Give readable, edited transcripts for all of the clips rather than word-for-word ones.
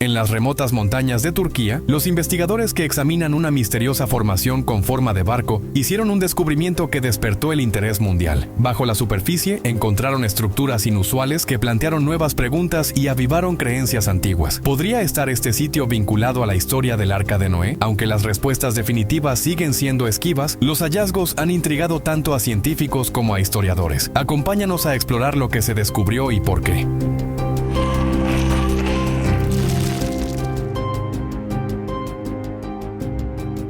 En las remotas montañas de Turquía, los investigadores que examinan una misteriosa formación con forma de barco hicieron un descubrimiento que despertó el interés mundial. Bajo la superficie encontraron estructuras inusuales que plantearon nuevas preguntas y avivaron creencias antiguas. ¿Podría estar este sitio vinculado a la historia del Arca de Noé? Aunque las respuestas definitivas siguen siendo esquivas, los hallazgos han intrigado tanto a científicos como a historiadores. Acompáñanos a explorar lo que se descubrió y por qué.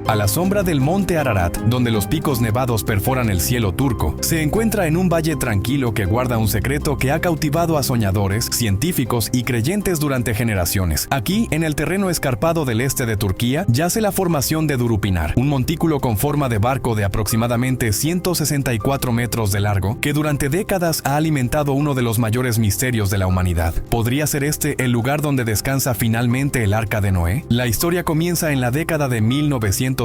A la sombra del monte Ararat, donde los picos nevados perforan el cielo turco, se encuentra en un valle tranquilo que guarda un secreto que ha cautivado a soñadores, científicos y creyentes durante generaciones. Aquí, en el terreno escarpado del este de Turquía, yace la formación de Durupinar, un montículo con forma de barco de aproximadamente 164 metros de largo, que durante décadas ha alimentado uno de los mayores misterios de la humanidad. ¿Podría ser este el lugar donde descansa finalmente el Arca de Noé? La historia comienza en la década de 1950,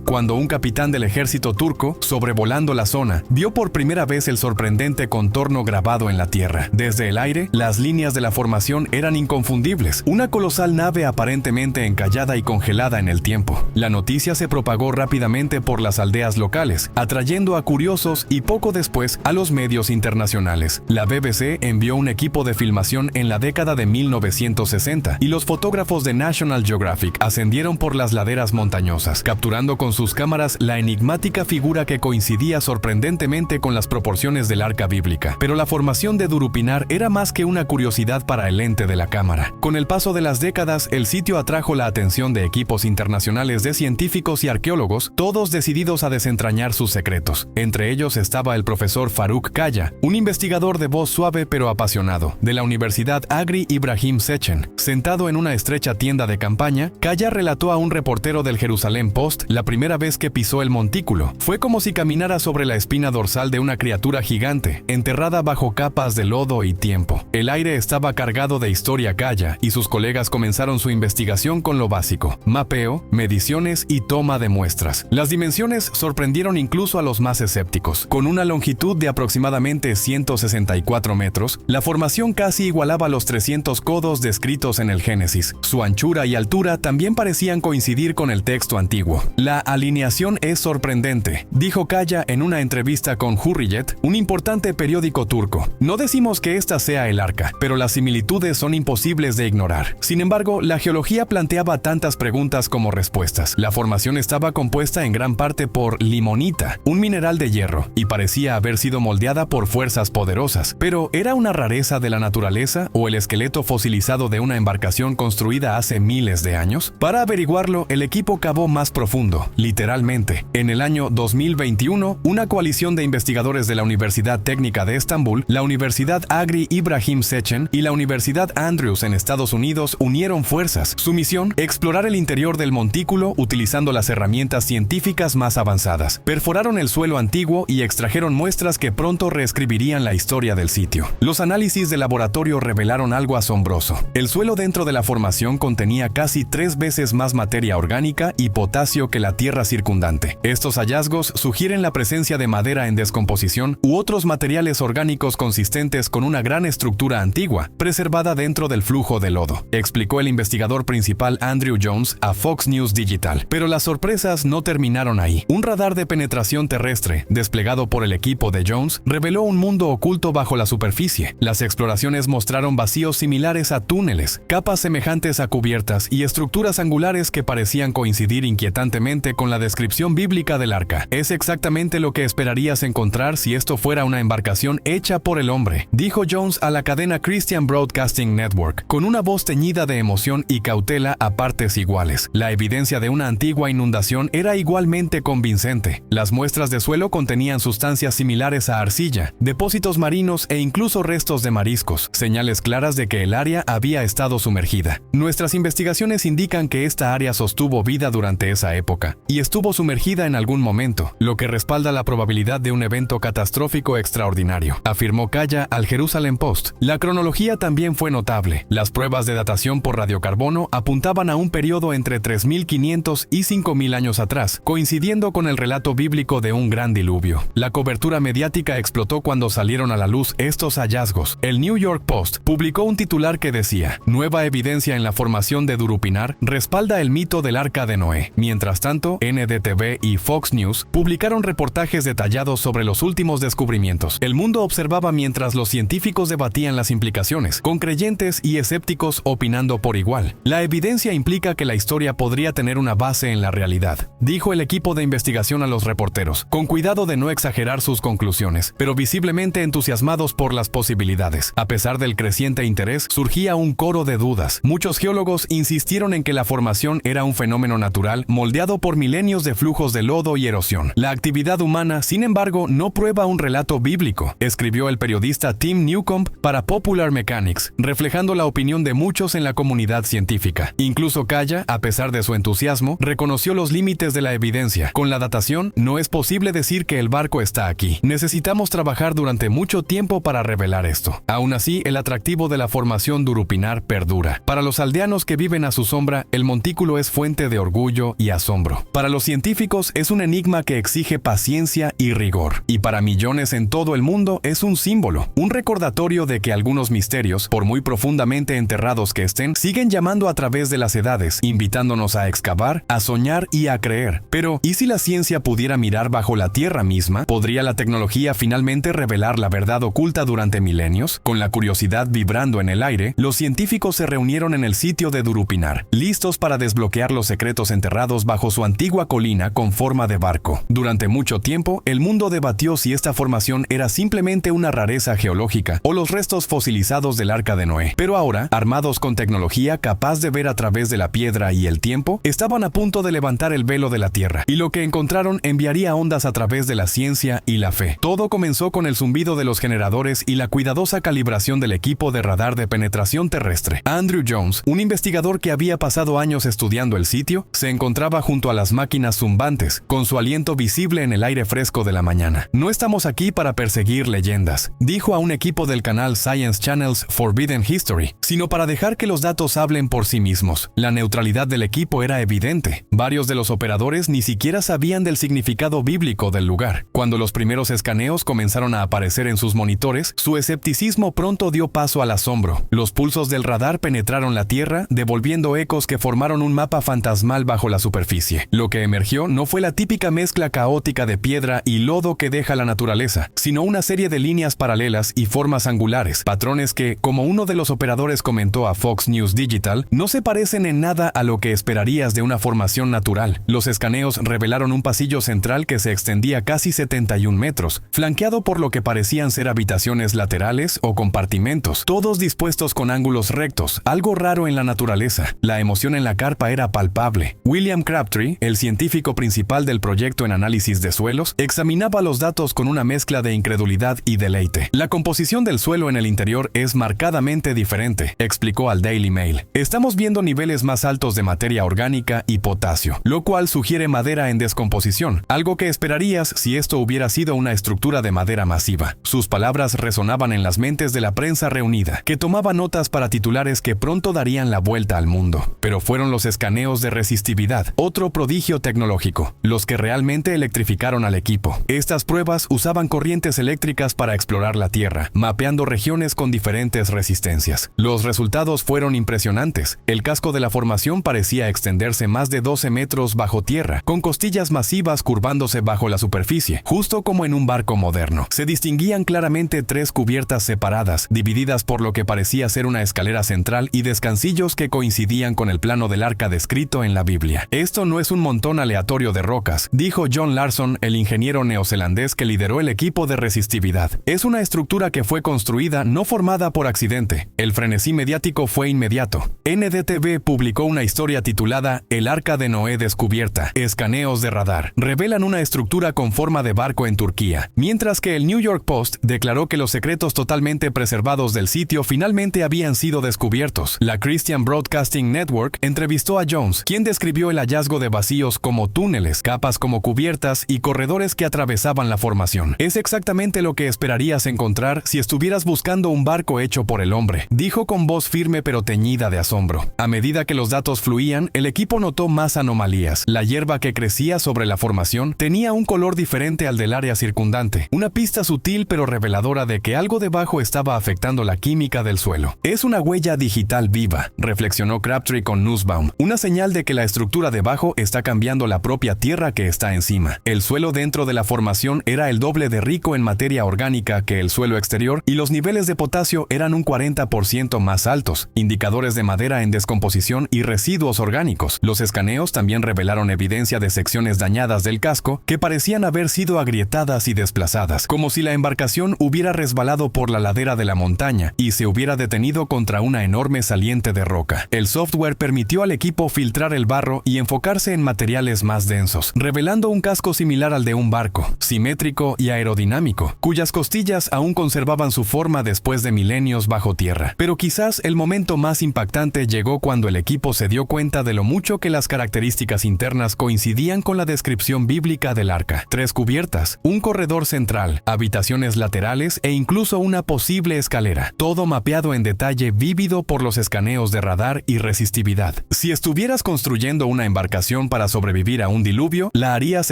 cuando un capitán del ejército turco, sobrevolando la zona, vio por primera vez el sorprendente contorno grabado en la tierra. Desde el aire, las líneas de la formación eran inconfundibles, una colosal nave aparentemente encallada y congelada en el tiempo. La noticia se propagó rápidamente por las aldeas locales, atrayendo a curiosos y poco después a los medios internacionales. La BBC envió un equipo de filmación en la década de 1960 y los fotógrafos de National Geographic ascendieron por las laderas montañosas, capturando con sus cámaras la enigmática figura que coincidía sorprendentemente con las proporciones del arca bíblica. Pero la formación de Durupinar era más que una curiosidad para el lente de la cámara. Con el paso de las décadas, el sitio atrajo la atención de equipos internacionales de científicos y arqueólogos, todos decididos a desentrañar sus secretos. Entre ellos estaba el profesor Faruk Kaya, un investigador de voz suave pero apasionado, de la Universidad Agri Ibrahim Sechen. Sentado en una estrecha tienda de campaña, Kaya relató a un reportero del Jerusalén Post la primera vez que pisó el montículo. Fue como si caminara sobre la espina dorsal de una criatura gigante, enterrada bajo capas de lodo y tiempo. El aire estaba cargado de historia Kaya, y sus colegas comenzaron su investigación con lo básico: mapeo, mediciones y toma de muestras. Las dimensiones sorprendieron incluso a los más escépticos. Con una longitud de aproximadamente 164 metros, la formación casi igualaba los 300 codos descritos en el Génesis. Su anchura y altura también parecían coincidir con el texto antiguo. La alineación es sorprendente, dijo Kaya en una entrevista con Hurriyet, un importante periódico turco. No decimos que esta sea el arca, pero las similitudes son imposibles de ignorar. Sin embargo, la geología planteaba tantas preguntas como respuestas. La formación estaba compuesta en gran parte por limonita, un mineral de hierro, y parecía haber sido moldeada por fuerzas poderosas. Pero ¿era una rareza de la naturaleza o el esqueleto fosilizado de una embarcación construida hace miles de años? Para averiguarlo, el equipo cavó más profundo, literalmente. En el año 2021, una coalición de investigadores de la Universidad Técnica de Estambul, la Universidad Agri Ibrahim Sechen y la Universidad Andrews en Estados Unidos unieron fuerzas. Su misión: explorar el interior del montículo utilizando las herramientas científicas más avanzadas. Perforaron el suelo antiguo y extrajeron muestras que pronto reescribirían la historia del sitio. Los análisis de laboratorio revelaron algo asombroso. El suelo dentro de la formación contenía casi 3 veces más materia orgánica y potasio que la tierra circundante. Estos hallazgos sugieren la presencia de madera en descomposición u otros materiales orgánicos consistentes con una gran estructura antigua, preservada dentro del flujo de lodo, explicó el investigador principal Andrew Jones a Fox News Digital. Pero las sorpresas no terminaron ahí. Un radar de penetración terrestre, desplegado por el equipo de Jones, reveló un mundo oculto bajo la superficie. Las exploraciones mostraron vacíos similares a túneles, capas semejantes a cubiertas y estructuras angulares que parecían coincidir inquietantemente con la descripción bíblica del arca. Es exactamente lo que esperarías encontrar si esto fuera una embarcación hecha por el hombre, dijo Jones a la cadena Christian Broadcasting Network, con una voz teñida de emoción y cautela a partes iguales. La evidencia de una antigua inundación era igualmente convincente. Las muestras de suelo contenían sustancias similares a arcilla, depósitos marinos e incluso restos de mariscos, señales claras de que el área había estado sumergida. Nuestras investigaciones indican que esta área sostuvo vida durante durante esa época, y estuvo sumergida en algún momento, lo que respalda la probabilidad de un evento catastrófico extraordinario, afirmó Kaya al Jerusalem Post. La cronología también fue notable. Las pruebas de datación por radiocarbono apuntaban a un periodo entre 3.500 y 5.000 años atrás, coincidiendo con el relato bíblico de un gran diluvio. La cobertura mediática explotó cuando salieron a la luz estos hallazgos. El New York Post publicó un titular que decía: "Nueva evidencia en la formación de Durupinar respalda el mito del Arca de Noé". Mientras tanto, NDTV y Fox News publicaron reportajes detallados sobre los últimos descubrimientos. El mundo observaba mientras los científicos debatían las implicaciones, con creyentes y escépticos opinando por igual. La evidencia implica que la historia podría tener una base en la realidad, dijo el equipo de investigación a los reporteros, con cuidado de no exagerar sus conclusiones, pero visiblemente entusiasmados por las posibilidades. A pesar del creciente interés, surgía un coro de dudas. Muchos geólogos insistieron en que la formación era un fenómeno natural moldeado por milenios de flujos de lodo y erosión. La actividad humana, sin embargo, no prueba un relato bíblico, escribió el periodista Tim Newcomb para Popular Mechanics, reflejando la opinión de muchos en la comunidad científica. Incluso Kaya, a pesar de su entusiasmo, reconoció los límites de la evidencia. Con la datación, no es posible decir que el barco está aquí. Necesitamos trabajar durante mucho tiempo para revelar esto. Aún así, el atractivo de la formación Durupinar perdura. Para los aldeanos que viven a su sombra, el montículo es fuente de orgullo y asombro. Para los científicos, es un enigma que exige paciencia y rigor. Y para millones en todo el mundo, es un símbolo, un recordatorio de que algunos misterios, por muy profundamente enterrados que estén, siguen llamando a través de las edades, invitándonos a excavar, a soñar y a creer. Pero, ¿y si la ciencia pudiera mirar bajo la tierra misma? ¿Podría la tecnología finalmente revelar la verdad oculta durante milenios? Con la curiosidad vibrando en el aire, los científicos se reunieron en el sitio de Durupinar, listos para desbloquear los secretos enterrados bajo su antigua colina con forma de barco. Durante mucho tiempo, el mundo debatió si esta formación era simplemente una rareza geológica o los restos fosilizados del Arca de Noé. Pero ahora, armados con tecnología capaz de ver a través de la piedra y el tiempo, estaban a punto de levantar el velo de la Tierra, y lo que encontraron enviaría ondas a través de la ciencia y la fe. Todo comenzó con el zumbido de los generadores y la cuidadosa calibración del equipo de radar de penetración terrestre. Andrew Jones, un investigador que había pasado años estudiando el sitio, se encontraba junto a las máquinas zumbantes, con su aliento visible en el aire fresco de la mañana. "No estamos aquí para perseguir leyendas", dijo a un equipo del canal Science Channel's Forbidden History, sino para dejar que los datos hablen por sí mismos. La neutralidad del equipo era evidente. Varios de los operadores ni siquiera sabían del significado bíblico del lugar. Cuando los primeros escaneos comenzaron a aparecer en sus monitores, su escepticismo pronto dio paso al asombro. Los pulsos del radar penetraron la Tierra, devolviendo ecos que formaron un mapa fantasmal bajo la superficie. Lo que emergió no fue la típica mezcla caótica de piedra y lodo que deja la naturaleza, sino una serie de líneas paralelas y formas angulares, patrones que, como uno de los operadores comentó a Fox News Digital, no se parecen en nada a lo que esperarías de una formación natural. Los escaneos revelaron un pasillo central que se extendía casi 71 metros, flanqueado por lo que parecían ser habitaciones laterales o compartimentos, todos dispuestos con ángulos rectos, algo raro en la naturaleza. La emoción en la carpa era palpable. William Crabtree, el científico principal del proyecto en análisis de suelos, examinaba los datos con una mezcla de incredulidad y deleite. "La composición del suelo en el interior es marcadamente diferente", explicó al Daily Mail. "Estamos viendo niveles más altos de materia orgánica y potasio, lo cual sugiere madera en descomposición, algo que esperarías si esto hubiera sido una estructura de madera masiva". Sus palabras resonaban en las mentes de la prensa reunida, que tomaba notas para titulares que pronto darían la vuelta al mundo. Pero fueron los escaneos de resistividad, otro prodigio tecnológico, los que realmente electrificaron al equipo. Estas pruebas usaban corrientes eléctricas para explorar la Tierra, mapeando regiones con diferentes resistencias. Los resultados fueron impresionantes. El casco de la formación parecía extenderse más de 12 metros bajo tierra, con costillas masivas curvándose bajo la superficie, justo como en un barco moderno. Se distinguían claramente tres cubiertas separadas, divididas por lo que parecía ser una escalera central y descansillos que coincidían con el plano del arca descrito en la Biblia. "Esto no es un montón aleatorio de rocas", dijo John Larson, el ingeniero neozelandés que lideró el equipo de resistividad. "Es una estructura que fue construida, no formada por accidente". El frenesí mediático fue inmediato. NDTV publicó una historia titulada "El Arca de Noé descubierta. Escaneos de radar. Revelan una estructura con forma de barco en Turquía", mientras que el New York Post declaró que los secretos totalmente preservados del sitio finalmente habían sido descubiertos. La Christian Broadcasting Network entrevistó a Jones, quien describió el hallazgo de vacíos como túneles, capas como cubiertas y corredores que atravesaban la formación. Es exactamente lo que esperarías encontrar si estuvieras buscando un barco hecho por el hombre, dijo con voz firme pero teñida de asombro. A medida que los datos fluían, el equipo notó más anomalías. La hierba que crecía sobre la formación tenía un color diferente al del área circundante, una pista sutil pero reveladora de que algo debajo estaba afectando la química del suelo. Es una huella digital viva, reflexionó Crabtree con Nussbaum, una señal de que la estructura debajo está cambiando la propia tierra que está encima. El suelo dentro de la formación era el doble de rico en materia orgánica que el suelo exterior y los niveles de potasio eran un 40% más altos, indicadores de madera en descomposición y residuos orgánicos. Los escaneos también revelaron evidencia de secciones dañadas del casco que parecían haber sido agrietadas y desplazadas, como si la embarcación hubiera resbalado por la ladera de la montaña y se hubiera detenido contra una enorme saliente de roca. El software permitió al equipo filtrar el barro y enfocarse en materiales más densos, revelando un casco similar al de un barco, simétrico y aerodinámico, cuyas costillas aún conservaban su forma después de milenios bajo tierra. Pero quizás el momento más impactante llegó cuando el equipo se dio cuenta de lo mucho que las características internas coincidían con la descripción bíblica del arca. 3 cubiertas, un corredor central, habitaciones laterales e incluso una posible escalera, todo mapeado en detalle vívido por los escaneos de radar y resistividad. Si estuvieras construyendo una embarcación para sobrevivir a un diluvio, la harías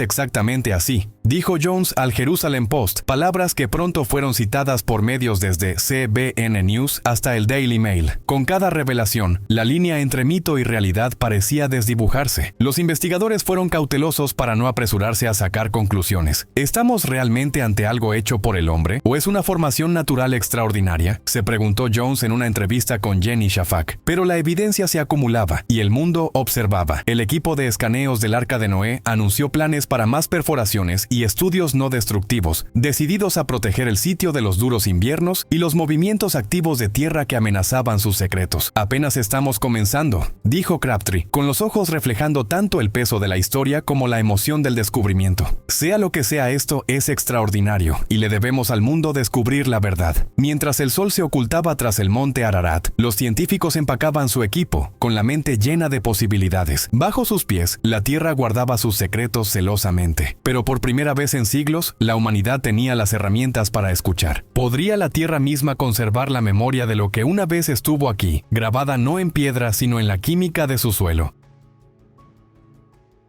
exactamente así, dijo Jones al Jerusalem Post, palabras que pronto fueron citadas por medios desde CBN News hasta el Daily Mail. Con cada revelación, la línea entre mito y realidad parecía desdibujarse. Los investigadores fueron cautelosos para no apresurarse a sacar conclusiones. ¿Estamos realmente ante algo hecho por el hombre? ¿O es una formación natural extraordinaria? Se preguntó Jones en una entrevista con Jenny Shafak. Pero la evidencia se acumulaba y el mundo observaba. El equipo de escaneos del Arca de Noé anunció planes para más perforaciones y estudios no destructivos, decididos a proteger el sitio de los duros inviernos y los movimientos activos de tierra que amenazaban sus secretos. Apenas estamos comenzando, dijo Crabtree, con los ojos reflejando tanto el peso de la historia como la emoción del descubrimiento. Sea lo que sea esto, es extraordinario, y le debemos al mundo descubrir la verdad. Mientras el sol se ocultaba tras el monte Ararat, los científicos empacaban su equipo, con la mente llena de posibilidades. Bajo sus pies, la tierra guardaba sus secretos celosamente. Pero por primera vez en siglos, la humanidad tenía las herramientas para escuchar. ¿Podría la tierra misma conservar la memoria de lo que una vez estuvo aquí, grabada no en piedra sino en la química de su suelo?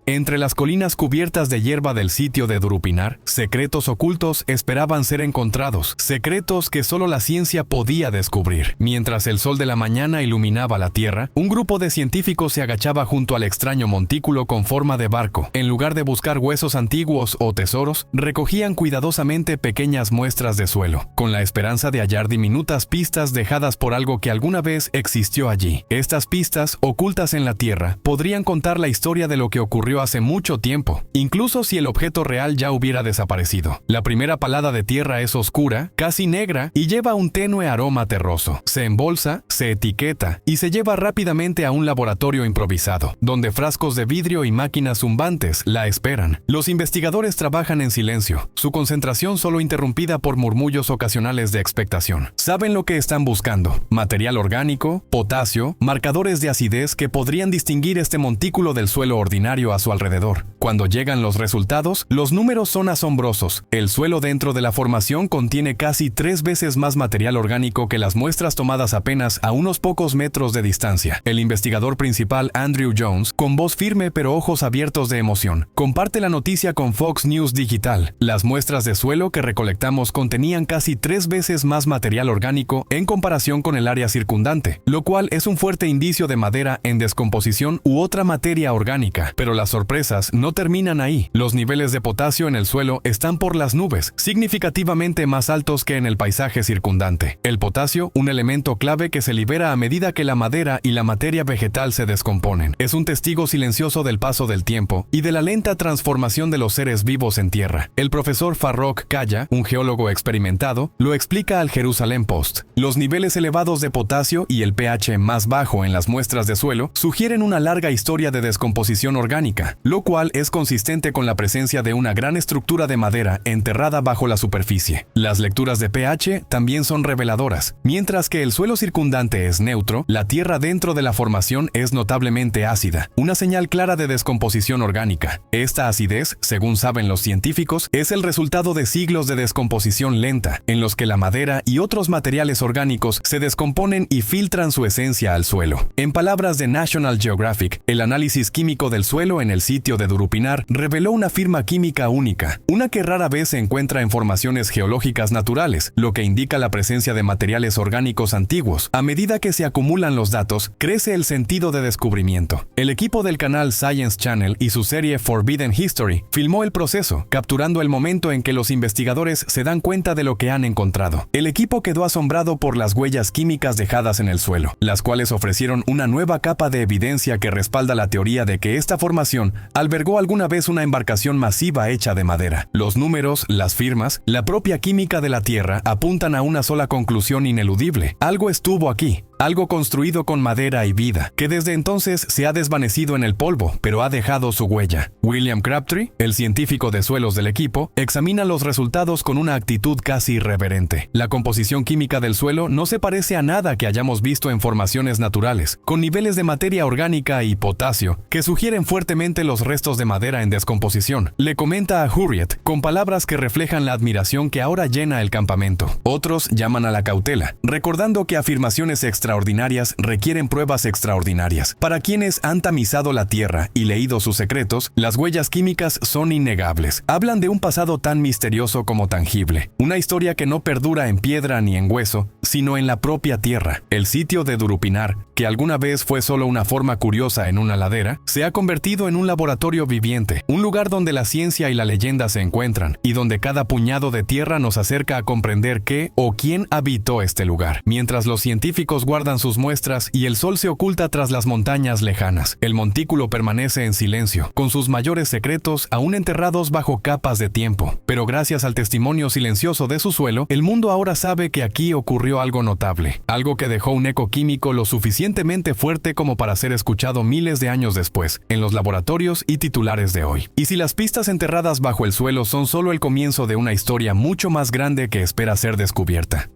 Entre las colinas cubiertas de hierba del sitio de Durupinar, secretos ocultos esperaban ser encontrados, secretos que solo la ciencia podía descubrir. Mientras el sol de la mañana iluminaba la tierra, un grupo de científicos se agachaba junto al extraño montículo con forma de barco. En lugar de buscar huesos antiguos o tesoros, recogían cuidadosamente pequeñas muestras de suelo, con la esperanza de hallar diminutas pistas dejadas por algo que alguna vez existió allí. Estas pistas, ocultas en la tierra, podrían contar la historia de lo que ocurrió hace mucho tiempo, incluso si el objeto real ya hubiera desaparecido. La primera palada de tierra es oscura, casi negra, y lleva un tenue aroma terroso. Se embolsa, se etiqueta y se lleva rápidamente a un laboratorio improvisado, donde frascos de vidrio y máquinas zumbantes la esperan. Los investigadores trabajan en silencio, su concentración solo interrumpida por murmullos ocasionales de expectación. Saben lo que están buscando: material orgánico, potasio, marcadores de acidez que podrían distinguir este montículo del suelo ordinario a su alrededor. Cuando llegan los resultados, los números son asombrosos. El suelo dentro de la formación contiene casi 3 veces más material orgánico que las muestras tomadas apenas a unos pocos metros de distancia. El investigador principal, Andrew Jones, con voz firme pero ojos abiertos de emoción, comparte la noticia con Fox News Digital. Las muestras de suelo que recolectamos contenían casi 3 veces más material orgánico en comparación con el área circundante, lo cual es un fuerte indicio de madera en descomposición u otra materia orgánica. Pero las sorpresas no terminan ahí. Los niveles de potasio en el suelo están por las nubes, significativamente más altos que en el paisaje circundante. El potasio, un elemento clave que se libera a medida que la madera y la materia vegetal se descomponen, es un testigo silencioso del paso del tiempo y de la lenta transformación de los seres vivos en tierra. El profesor Farrokh Kaya, un geólogo experimentado, lo explica al Jerusalem Post. Los niveles elevados de potasio y el pH más bajo en las muestras de suelo sugieren una larga historia de descomposición orgánica, orgánica, lo cual es consistente con la presencia de una gran estructura de madera enterrada bajo la superficie. Las lecturas de pH también son reveladoras. Mientras que el suelo circundante es neutro, la tierra dentro de la formación es notablemente ácida, una señal clara de descomposición orgánica. Esta acidez, según saben los científicos, es el resultado de siglos de descomposición lenta, en los que la madera y otros materiales orgánicos se descomponen y filtran su esencia al suelo. En palabras de National Geographic, el análisis químico del suelo en el sitio de Durupinar reveló una firma química única, una que rara vez se encuentra en formaciones geológicas naturales, lo que indica la presencia de materiales orgánicos antiguos. A medida que se acumulan los datos, crece el sentido de descubrimiento. El equipo del canal Science Channel y su serie Forbidden History filmó el proceso, capturando el momento en que los investigadores se dan cuenta de lo que han encontrado. El equipo quedó asombrado por las huellas químicas dejadas en el suelo, las cuales ofrecieron una nueva capa de evidencia que respalda la teoría de que esta formación albergó alguna vez una embarcación masiva hecha de madera. Los números, las firmas, la propia química de la Tierra apuntan a una sola conclusión ineludible. Algo estuvo aquí. Algo construido con madera y vida, que desde entonces se ha desvanecido en el polvo, pero ha dejado su huella. William Crabtree, el científico de suelos del equipo, examina los resultados con una actitud casi irreverente. La composición química del suelo no se parece a nada que hayamos visto en formaciones naturales, con niveles de materia orgánica y potasio que sugieren fuertemente los restos de madera en descomposición. Le comenta a Hurriet, con palabras que reflejan la admiración que ahora llena el campamento. Otros llaman a la cautela, recordando que afirmaciones extraordinarias requieren pruebas extraordinarias. Para quienes han tamizado la tierra y leído sus secretos, las huellas químicas son innegables. Hablan de un pasado tan misterioso como tangible. Una historia que no perdura en piedra ni en hueso, sino en la propia tierra. El sitio de Durupinar, que alguna vez fue solo una forma curiosa en una ladera, se ha convertido en un laboratorio viviente, un lugar donde la ciencia y la leyenda se encuentran, y donde cada puñado de tierra nos acerca a comprender qué o quién habitó este lugar. Mientras los científicos guardan sus muestras y el sol se oculta tras las montañas lejanas, el montículo permanece en silencio, con sus mayores secretos aún enterrados bajo capas de tiempo. Pero gracias al testimonio silencioso de su suelo, el mundo ahora sabe que aquí ocurrió algo notable, algo que dejó un eco químico lo suficientemente fuerte como para ser escuchado miles de años después, en los laboratorios y titulares de hoy. Y si las pistas enterradas bajo el suelo son solo el comienzo de una historia mucho más grande que espera ser descubierta.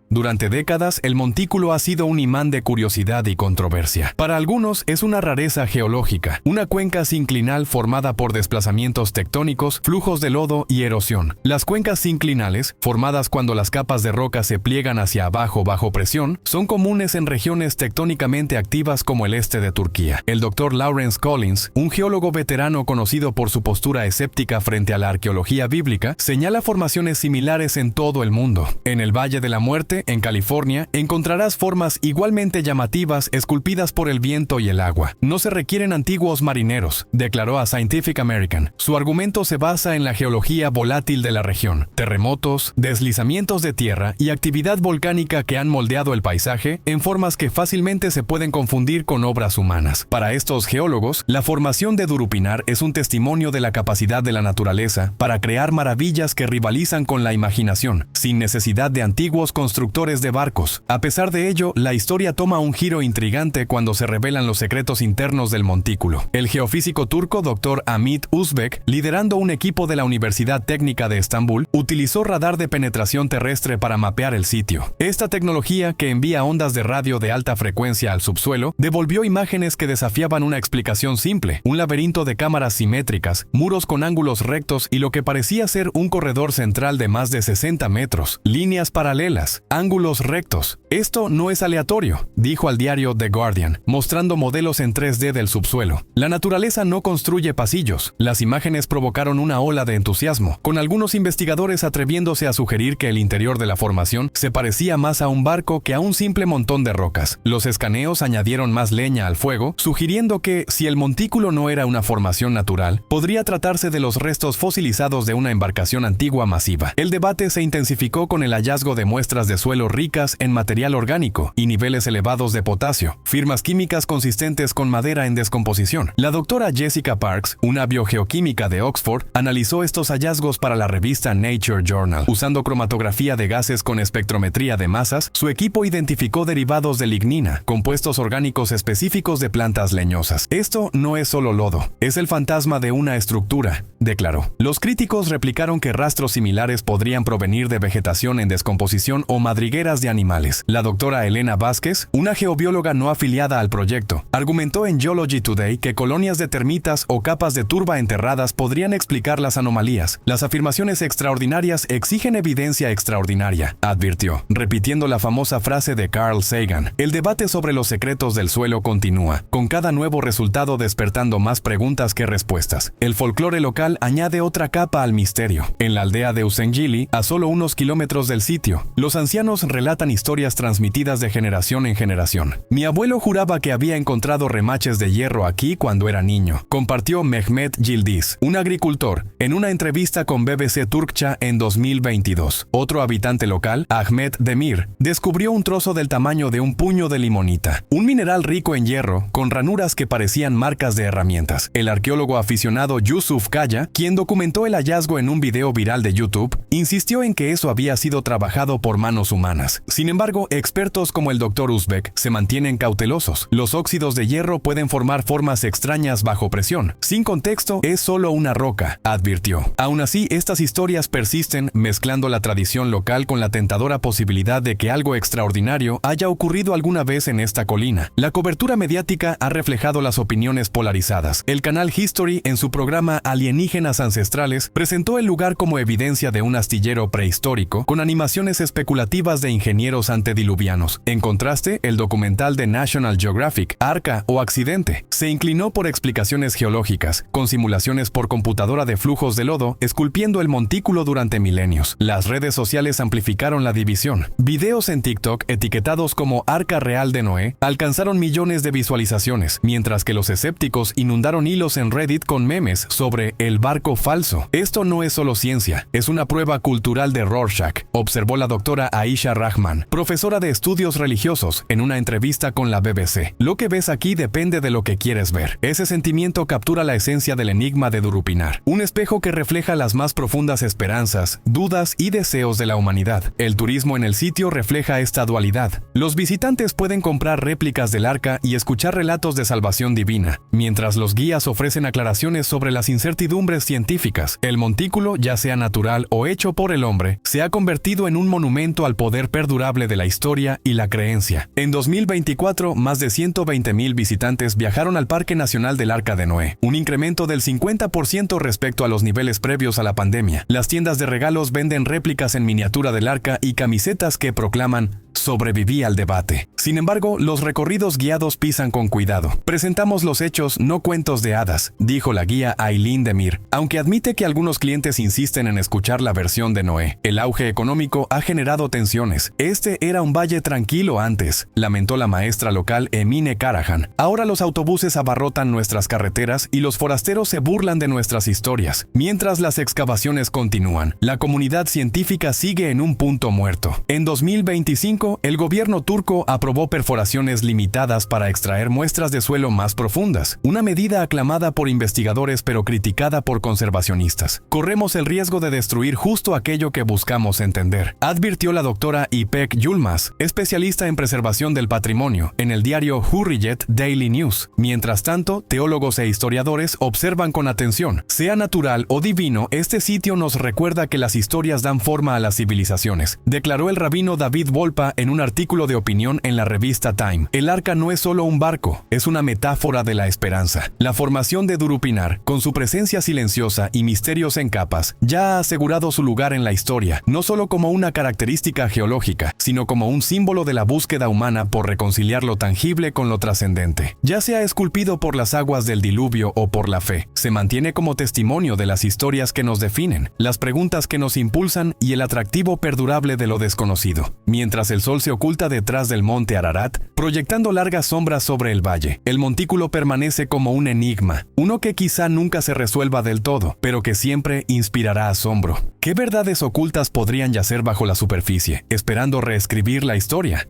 Durante décadas, el montículo ha sido un imán de curiosidad y controversia. Para algunos es una rareza geológica, una cuenca sinclinal formada por desplazamientos tectónicos, flujos de lodo y erosión. Las cuencas sinclinales, formadas cuando las capas de roca se pliegan hacia abajo bajo presión, son comunes en regiones tectónicamente activas como el este de Turquía. El Dr. Lawrence Collins, un geólogo veterano conocido por su postura escéptica frente a la arqueología bíblica, señala formaciones similares en todo el mundo. En el Valle de la Muerte, en California, encontrarás formas igualmente llamativas esculpidas por el viento y el agua. No se requieren antiguos marineros, declaró a Scientific American. Su argumento se basa en la geología volátil de la región, terremotos, deslizamientos de tierra y actividad volcánica que han moldeado el paisaje en formas que fácilmente se pueden confundir con obras humanas. Para estos geólogos, la formación de Durupinar es un testimonio de la capacidad de la naturaleza para crear maravillas que rivalizan con la imaginación, sin necesidad de antiguos constructores de barcos. A pesar de ello, la historia toma un giro intrigante cuando se revelan los secretos internos del montículo. El geofísico turco Dr. Amit Uzbek, liderando un equipo de la Universidad Técnica de Estambul, utilizó radar de penetración terrestre para mapear el sitio. Esta tecnología, que envía ondas de radio de alta frecuencia al subsuelo, devolvió imágenes que desafiaban una explicación simple: un laberinto de cámaras simétricas, muros con ángulos rectos y lo que parecía ser un corredor central de más de 60 metros, líneas paralelas, ángulos rectos. Esto no es aleatorio, dijo al diario The Guardian, mostrando modelos en 3D del subsuelo. La naturaleza no construye pasillos. Las imágenes provocaron una ola de entusiasmo, con algunos investigadores atreviéndose a sugerir que el interior de la formación se parecía más a un barco que a un simple montón de rocas. Los escaneos añadieron más leña al fuego, sugiriendo que, si el montículo no era una formación natural, podría tratarse de los restos fosilizados de una embarcación antigua masiva. El debate se intensificó con el hallazgo de muestras de suelo ricas en material orgánico y niveles elevados de potasio, firmas químicas consistentes con madera en descomposición. La doctora Jessica Parks, una biogeoquímica de Oxford, analizó estos hallazgos para la revista Nature Journal. Usando cromatografía de gases con espectrometría de masas, su equipo identificó derivados de lignina, compuestos orgánicos específicos de plantas leñosas. Esto no es solo lodo, es el fantasma de una estructura, declaró. Los críticos replicaron que rastros similares podrían provenir de vegetación en descomposición o madrigueras de animales. La doctora Elena Vázquez, una geobióloga no afiliada al proyecto, argumentó en Geology Today que colonias de termitas o capas de turba enterradas podrían explicar las anomalías. Las afirmaciones extraordinarias exigen evidencia extraordinaria, advirtió, repitiendo la famosa frase de Carl Sagan. El debate sobre los secretos del suelo continúa, con cada nuevo resultado despertando más preguntas que respuestas. El folclore local añade otra capa al misterio. En la aldea de Usengili, a solo unos kilómetros del sitio, los ancianos relatan historias transmitidas de generación en generación. Mi abuelo juraba que había encontrado remaches de hierro aquí cuando era niño, compartió Mehmet Yildiz, un agricultor, en una entrevista con BBC Turkcha en 2022. Otro habitante local, Ahmet Demir, descubrió un trozo del tamaño de un puño de limonita, un mineral rico en hierro, con ranuras que parecían marcas de herramientas. El arqueólogo aficionado Yusuf Kaya, quien documentó el hallazgo en un video viral de YouTube, insistió en que eso había sido trabajado por manos humanas. Sin embargo, expertos como el Dr. Uzbek se mantienen cautelosos. Los óxidos de hierro pueden formar formas extrañas bajo presión. Sin contexto, es solo una roca, advirtió. Aún así, estas historias persisten, mezclando la tradición local con la tentadora posibilidad de que algo extraordinario haya ocurrido alguna vez en esta colina. La cobertura mediática ha reflejado las opiniones polarizadas. El canal History, en su programa Alienígenas Ancestrales, presentó el lugar como evidencia de un astillero prehistórico, con animaciones especulativas de ingenieros antediluvianos. En contraste, el documental de National Geographic, Arca o Accidente, se inclinó por explicaciones geológicas, con simulaciones por computadora de flujos de lodo, esculpiendo el montículo durante milenios. Las redes sociales amplificaron la división. Videos en TikTok, etiquetados como Arca Real de Noé, alcanzaron millones de visualizaciones, mientras que los escépticos inundaron hilos en Reddit con memes sobre el barco falso. Esto no es solo ciencia, es una prueba cultural de Rorschach, observó la doctora Aisha Rahman, profesora de estudios religiosos, en una entrevista con la BBC. Lo que ves aquí depende de lo que quieres ver. Ese sentimiento captura la esencia del enigma de Durupinar, un espejo que refleja las más profundas esperanzas, dudas y deseos de la humanidad. El turismo en el sitio refleja esta dualidad. Los visitantes pueden comprar réplicas del arca y escuchar relatos de salvación divina, mientras los guías ofrecen aclaraciones sobre las incertidumbres científicas. El montículo, ya sea natural o hecho por el hombre, se ha convertido en un monumento al poder perdurable de la historia y la creencia. En 2024, más de 120,000 visitantes viajaron al Parque Nacional del Arca de Noé, un incremento del 50% respecto a los niveles previos a la pandemia. Las tiendas de regalos venden réplicas en miniatura del arca y camisetas que proclaman «Sobreviví al debate». Sin embargo, los recorridos guiados pisan con cuidado. Presentamos los hechos, no cuentos de hadas, dijo la guía Aileen Demir, aunque admite que algunos clientes insisten en escuchar la versión de Noé. El auge económico ha generado tensiones. Este era un valle tranquilo antes, lamentó la maestra local Emine Karahan. Ahora los autobuses abarrotan nuestras carreteras y los forasteros se burlan de nuestras historias. Mientras las excavaciones continúan, la comunidad científica sigue en un punto muerto. En 2025, el gobierno turco aprobó perforaciones limitadas para extraer muestras de suelo más profundas, una medida aclamada por investigadores pero criticada por conservacionistas. Corremos el riesgo de destruir justo aquello que buscamos entender, advirtió la doctora İpek Yılmaz, especialista en preservación del patrimonio, en el diario Hurriyet Daily News. Mientras tanto, teólogos e historiadores observan con atención. Sea natural o divino, este sitio nos recuerda que las historias dan forma a las civilizaciones, declaró el rabino David Wolpa en un artículo de opinión en la revista Time. El arca no es solo un barco, es una metáfora de la esperanza. La formación de Durupinar, con su presencia silenciosa y misterios en capas, ya ha asegurado su lugar en la historia, no solo como una característica geológica, sino como un símbolo de la búsqueda humana por reconciliar lo tangible con lo trascendente. Ya sea esculpido por las aguas del diluvio o por la fe, se mantiene como testimonio de las historias que nos definen, las preguntas que nos impulsan y el atractivo perdurable de lo desconocido. Mientras el sol se oculta detrás del monte Ararat, proyectando largas sombras sobre el valle, el montículo permanece como un enigma, uno que quizá nunca se resuelva del todo, pero que siempre inspirará asombro. ¿Qué verdades ocultas podrían yacer bajo la superficie, esperando reescribir la historia?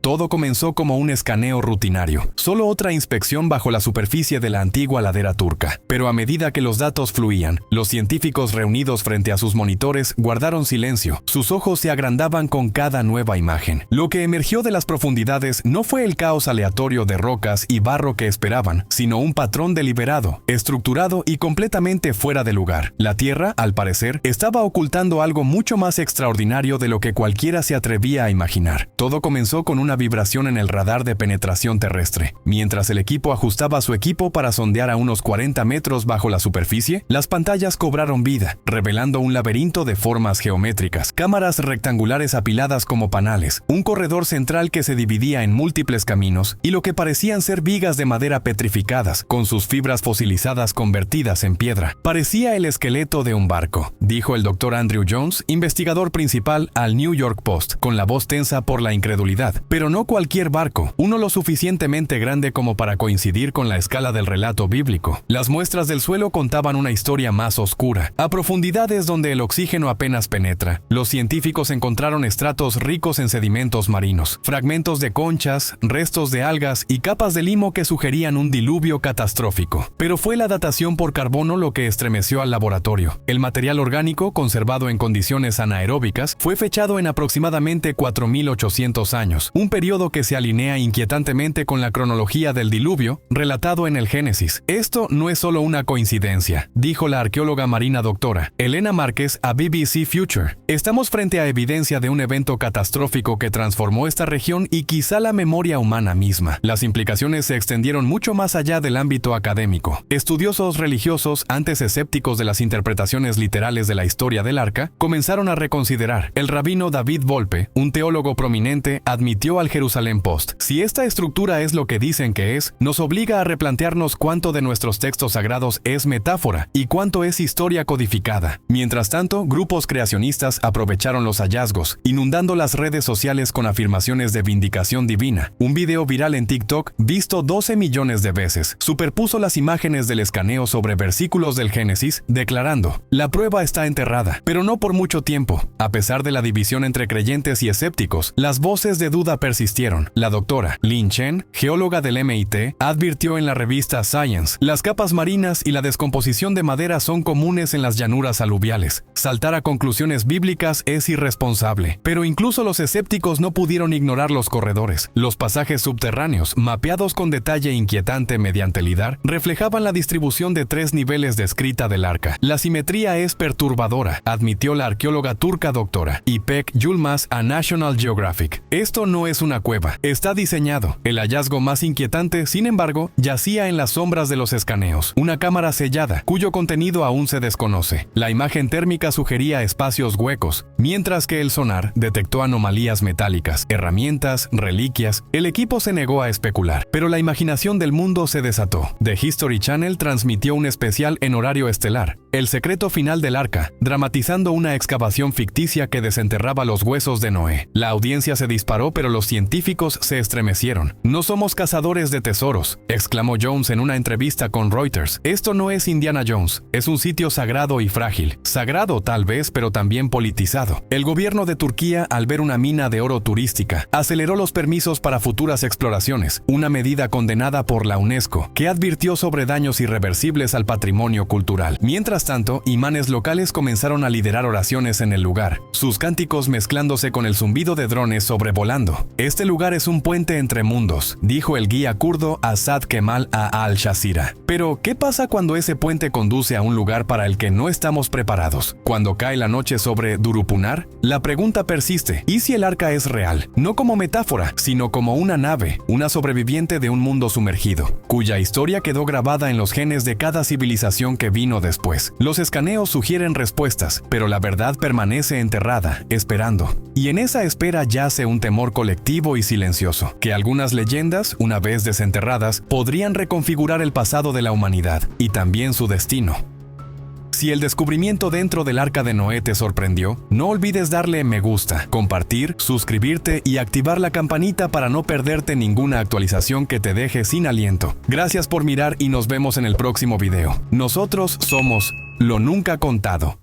Todo comenzó como un escaneo rutinario, solo otra inspección bajo la superficie de la antigua ladera turca. Pero a medida que los datos fluían, los científicos reunidos frente a sus monitores guardaron silencio. Sus ojos se agrandaban con cada nueva imagen. Lo que emergió de las profundidades no fue el caos aleatorio de rocas y barro que esperaban, sino un patrón deliberado, estructurado y completamente fuera de lugar. La Tierra, al parecer, estaba ocultando algo mucho más extraordinario de lo que cualquiera se atrevía a imaginar. Todo comenzó con una vibración en el radar de penetración terrestre. Mientras el equipo ajustaba su equipo para sondear a unos 40 metros bajo la superficie, las pantallas cobraron vida, revelando un laberinto de formas geométricas, cámaras rectangulares apiladas como panales, un corredor central que se dividía en múltiples caminos y lo que parecían ser vigas de madera petrificadas, con sus fibras fosilizadas convertidas en piedra. Parecía el esqueleto de un barco, dijo el Dr. Andrew Jones, investigador principal al New York Post, con la voz tensa por la incredulidad. Pero no cualquier barco, uno lo suficientemente grande como para coincidir con la escala del relato bíblico. Las muestras del suelo contaban una historia más oscura. A profundidades donde el oxígeno apenas penetra, los científicos encontraron estratos ricos en sedimentos marinos, fragmentos de conchas, restos de algas y capas de limo que sugerían un diluvio catastrófico. Pero fue la datación por carbono lo que estremeció al laboratorio. El material orgánico, conservado en condiciones anaeróbicas, fue fechado en aproximadamente 4.800 años, un periodo que se alinea inquietantemente con la cronología del diluvio relatado en el Génesis. Esto no es solo una coincidencia, dijo la arqueóloga marina doctora Elena Márquez a BBC Future. Estamos frente a evidencia de un evento catastrófico que transformó esta región y quizá la memoria humana misma. Las implicaciones se extendieron mucho más allá del ámbito académico. Estudiosos religiosos, antes escépticos de las interpretaciones literales de la historia del arca, comenzaron a reconsiderar. El rabino David Volpe, un teólogo prominente, admitió al Jerusalem Post: si esta estructura es lo que dicen que es, nos obliga a replantearnos cuánto de nuestros textos sagrados es metáfora y cuánto es historia codificada. Mientras tanto, grupos creacionistas aprovecharon los hallazgos, inundando las redes sociales con afirmaciones de vindicación divina. Un video viral en TikTok, visto 12 millones de veces, superpuso las imágenes del escaneo sobre versículos del Génesis, declarando: la prueba está enterrada, pero no por mucho tiempo. A pesar de la división entre creyentes y escépticos, las voces de duda persistieron. La doctora Lin Chen, geóloga del MIT, advirtió en la revista Science: las capas marinas y la descomposición de madera son comunes en las llanuras aluviales. Saltar a conclusiones bíblicas es irresponsable. Pero incluso los escépticos no pudieron ignorar los corredores. Los pasajes subterráneos, mapeados con detalle inquietante mediante LIDAR, reflejaban la distribución de 3 niveles descrita del arca. La simetría es perturbadora, admitió la arqueóloga turca doctora İpek Yılmaz a National Geographic. Esto no es una cueva, está diseñado. El hallazgo más inquietante, sin embargo, yacía en las sombras de los escaneos. Una cámara sellada, cuyo contenido aún se desconoce. La imagen térmica sugería espacios huecos, mientras que el sonar detectó anomalías metálicas, herramientas, reliquias. El equipo se negó a especular, pero la imaginación del mundo se desató. The History Channel transmitió un especial en horario estelar, El secreto final del arca, dramatizando una excavación ficticia que desenterraba los huesos de Noé. La audiencia se disparó, pero los científicos se estremecieron. No somos cazadores de tesoros, exclamó Jones en una entrevista con Reuters. Esto no es Indiana Jones, es un sitio sagrado y frágil. Sagrado tal vez, pero también politizado. El gobierno de Turquía, al ver una mina de oro turística, aceleró los permisos para futuras exploraciones, una medida condenada por la UNESCO, que advirtió sobre daños irreversibles al patrimonio cultural. Mientras tanto, imanes locales comenzaron a liderar oraciones en el lugar, sus cánticos mezclándose con el zumbido de drones sobrevolando. Este lugar es un puente entre mundos, dijo el guía kurdo Asad Kemal a Al Jazeera. Pero, ¿qué pasa cuando ese puente conduce a un lugar para el que no estamos preparados? Cuando cae la noche sobre Durupunar, la pregunta persiste: ¿y si el arca es real? No como metáfora, sino como una nave, una sobreviviente de un mundo sumergido, cuya historia quedó grabada en los genes de cada civilización que vino después. Los escaneos sugieren respuestas, pero la verdad permanece enterrada, esperando. Y en esa espera yace un temor colectivo primitivo y silencioso, que algunas leyendas, una vez desenterradas, podrían reconfigurar el pasado de la humanidad y también su destino. Si el descubrimiento dentro del Arca de Noé te sorprendió, no olvides darle me gusta, compartir, suscribirte y activar la campanita para no perderte ninguna actualización que te deje sin aliento. Gracias por mirar y nos vemos en el próximo video. Nosotros somos Lo Nunca Contado.